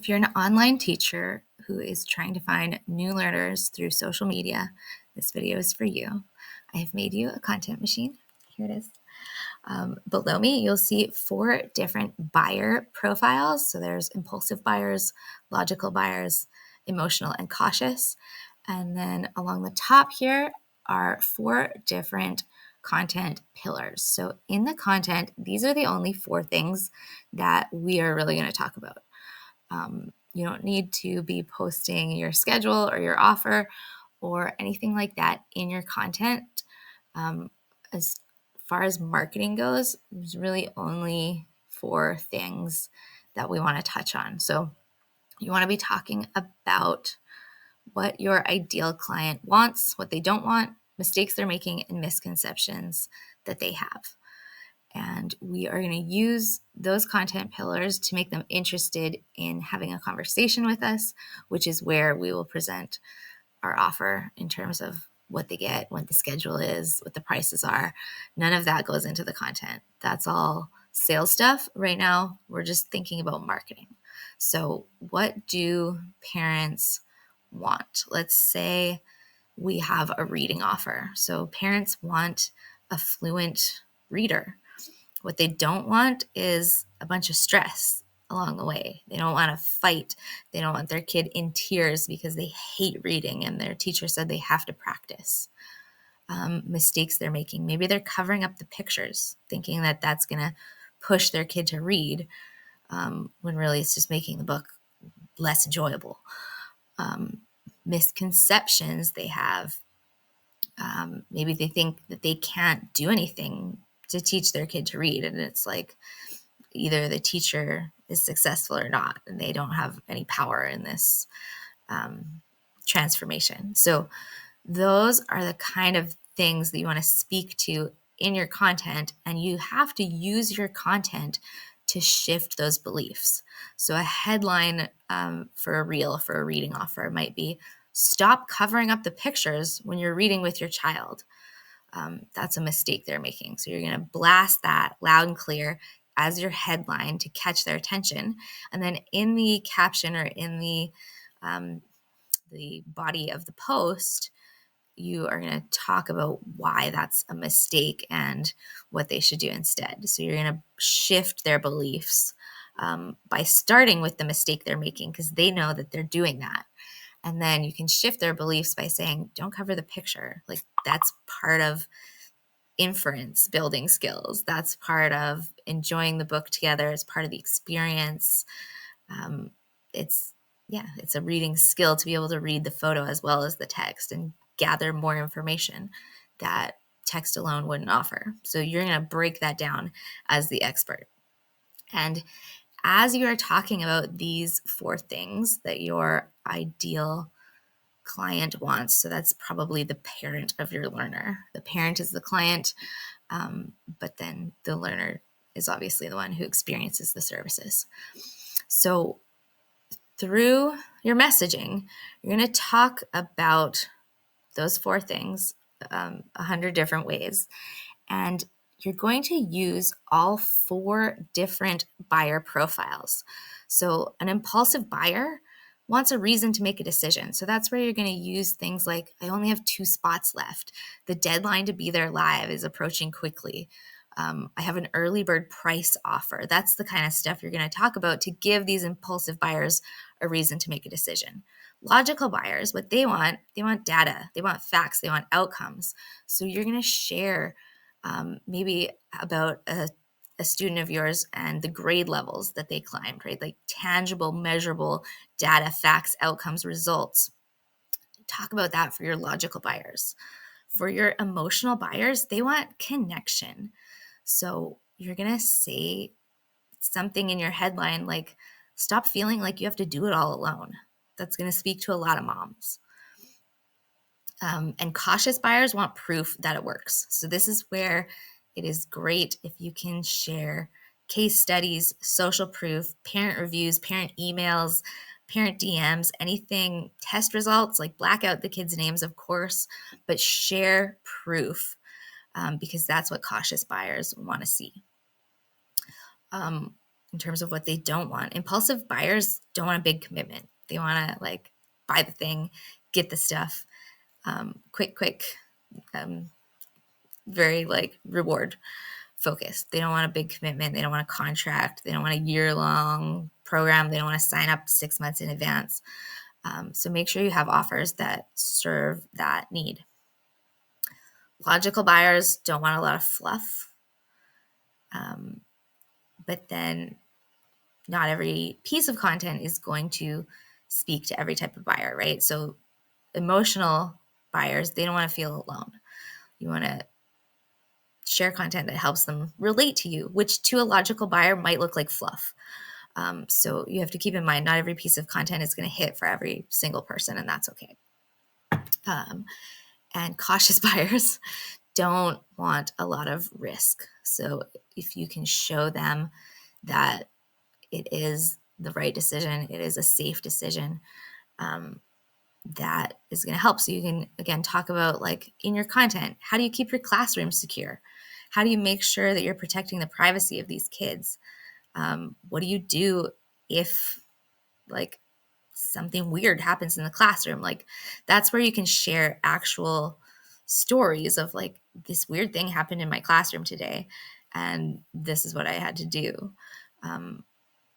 If you're an online teacher who is trying to find new learners through social media, this video is for you. I have made you a content machine. Here it is. Below me, you'll see 4 different buyer profiles. So there's impulsive buyers, logical buyers, emotional and cautious. And then along the top here are 4 different content pillars. So in the content, these are the only 4 things that we are really going to talk about. You don't need to be posting your schedule or your offer or anything like that in your content. As far as marketing goes, there's really only 4 things that we want to touch on. So you want to be talking about what your ideal client wants, what they don't want, mistakes they're making, and misconceptions that they have. And we are going to use those content pillars to make them interested in having a conversation with us, which is where we will present our offer in terms of what they get, what the schedule is, what the prices are. None of that goes into the content. That's all sales stuff. Right now, we're just thinking about marketing. So what do parents want? Let's say we have a reading offer. So parents want a fluent reader. What they don't want is a bunch of stress along the way. They don't want to fight. They don't want their kid in tears because they hate reading and their teacher said they have to practice. Mistakes they're making. Maybe they're covering up the pictures, thinking that that's going to push their kid to read, when really it's just making the book less enjoyable. Misconceptions they have. Maybe they think that they can't do anything to teach their kid to read. And it's like either the teacher is successful or not, and they don't have any power in this transformation. So those are the kind of things that you want to speak to in your content, and you have to use your content to shift those beliefs. So a headline for a reel, for a reading offer might be, "Stop covering up the pictures when you're reading with your child." That's a mistake they're making. So you're going to blast that loud and clear as your headline to catch their attention. And then in the caption or in the body of the post, you are going to talk about why that's a mistake and what they should do instead. So you're going to shift their beliefs by starting with the mistake they're making, because they know that they're doing that. And then you can shift their beliefs by saying, don't cover the picture. Like, that's part of inference building skills. That's part of enjoying the book together. It's part of the experience. It's a reading skill to be able to read the photo as well as the text and gather more information that text alone wouldn't offer. So you're going to break that down as the expert. And as you are talking about these 4 things that your ideal client wants, so that's probably the parent of your learner. The parent is the client, but then the learner is obviously the one who experiences the services. So through your messaging, you're going to talk about those 4 things 100 different ways. And you're going to use all 4 different buyer profiles. So an impulsive buyer wants a reason to make a decision. So that's where you're going to use things like, I only have 2 spots left. The deadline to be there live is approaching quickly. I have an early bird price offer. That's the kind of stuff you're going to talk about to give these impulsive buyers a reason to make a decision. Logical buyers, what they want data, they want facts, they want outcomes. So you're going to share maybe about a student of yours and the grade levels that they climbed, right? Like tangible, measurable data, facts, outcomes, results. Talk about that for your logical buyers. For your emotional buyers, they want connection. So you're going to say something in your headline like, stop feeling like you have to do it all alone. That's going to speak to a lot of moms. And cautious buyers want proof that it works. So this is where it is great if you can share case studies, social proof, parent reviews, parent emails, parent DMs, anything, test results, like black out the kids' names, of course, but share proof because that's what cautious buyers want to see. in terms of what they don't want. Impulsive buyers don't want a big commitment. They want to like buy the thing, get the stuff, quick, very like reward focused. They don't want a big commitment. They don't want a contract. They don't want a year-long program. They don't want to sign up 6 months in advance. So make sure you have offers that serve that need. Logical buyers don't want a lot of fluff. But then not every piece of content is going to speak to every type of buyer, right? So emotional buyers, they don't want to feel alone. You want to share content that helps them relate to you, which to a logical buyer might look like fluff. So you have to keep in mind, not every piece of content is going to hit for every single person, and that's okay. And cautious buyers don't want a lot of risk. So if you can show them that it is the right decision, it is a safe decision, that is going to help. So you can, again, talk about like in your content, how do you keep your classroom secure? How do you make sure that you're protecting the privacy of these kids? What do you do if like something weird happens in the classroom? Like that's where you can share actual stories of like, this weird thing happened in my classroom today, and this is what I had to do.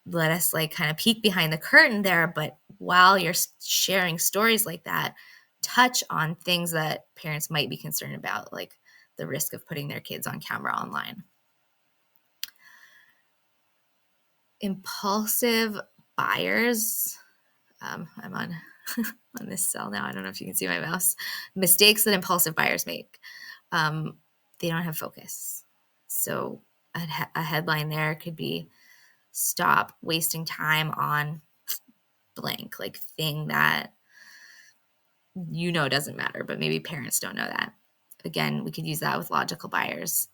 Let us like kind of peek behind the curtain there, but while you're sharing stories like that, touch on things that parents might be concerned about, like the risk of putting their kids on camera online. Impulsive buyers, I'm on on this cell now. I don't know if you can see my mouse. Mistakes that impulsive buyers make. They don't have focus. So a headline there could be, stop wasting time on blank, like thing that you know doesn't matter, but maybe parents don't know that. Again, we could use that with logical buyers.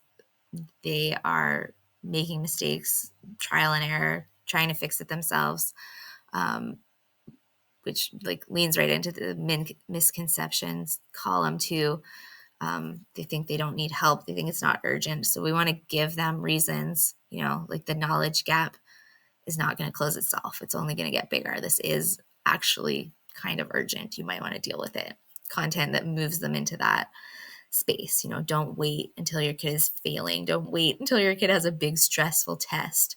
They are making mistakes, trial and error, trying to fix it themselves, which like leans right into the misconceptions column too. They think they don't need help. They think it's not urgent. So we want to give them reasons, like the knowledge gap is not going to close itself. It's only going to get bigger. This is actually kind of urgent. You might want to deal with it. Content that moves them into that space. Don't wait until your kid is failing. Don't wait until your kid has a big stressful test.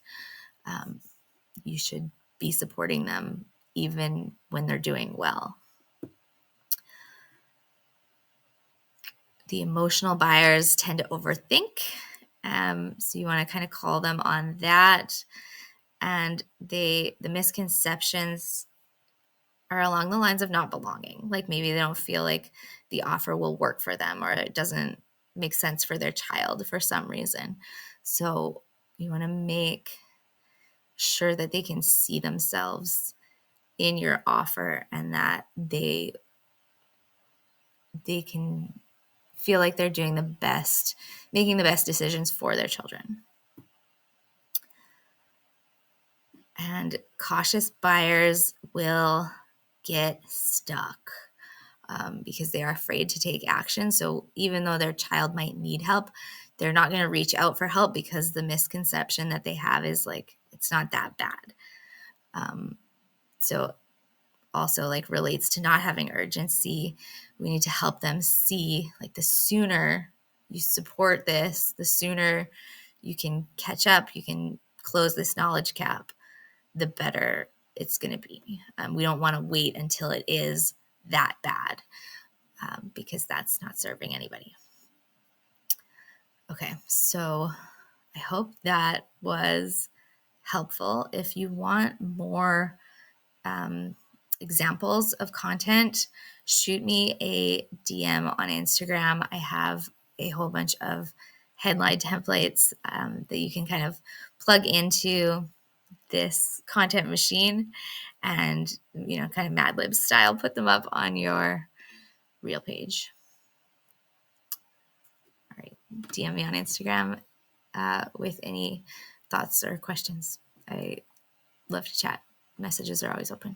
You should be supporting them even when they're doing well. The emotional buyers tend to overthink. So you want to kind of call them on that. And the misconceptions are along the lines of not belonging. Like maybe they don't feel like the offer will work for them, or it doesn't make sense for their child for some reason. So you want to make sure that they can see themselves in your offer and that they can feel like they're doing the best, making the best decisions for their children. And cautious buyers will get stuck because they are afraid to take action. So even though their child might need help, they're not going to reach out for help because the misconception that they have is like, it's not that bad. So also like relates to not having urgency. We need to help them see like the sooner you support this, the sooner you can catch up, you can close this knowledge gap, the better it's going to be. We don't want to wait until it is that bad because that's not serving anybody. Okay, so I hope that was helpful. If you want more examples of content, shoot me a DM on Instagram. I have a whole bunch of headline templates that you can kind of plug into this content machine and, kind of Mad Lib style, put them up on your reel page. All right, DM me on Instagram with any thoughts or questions. I love to chat. Messages are always open.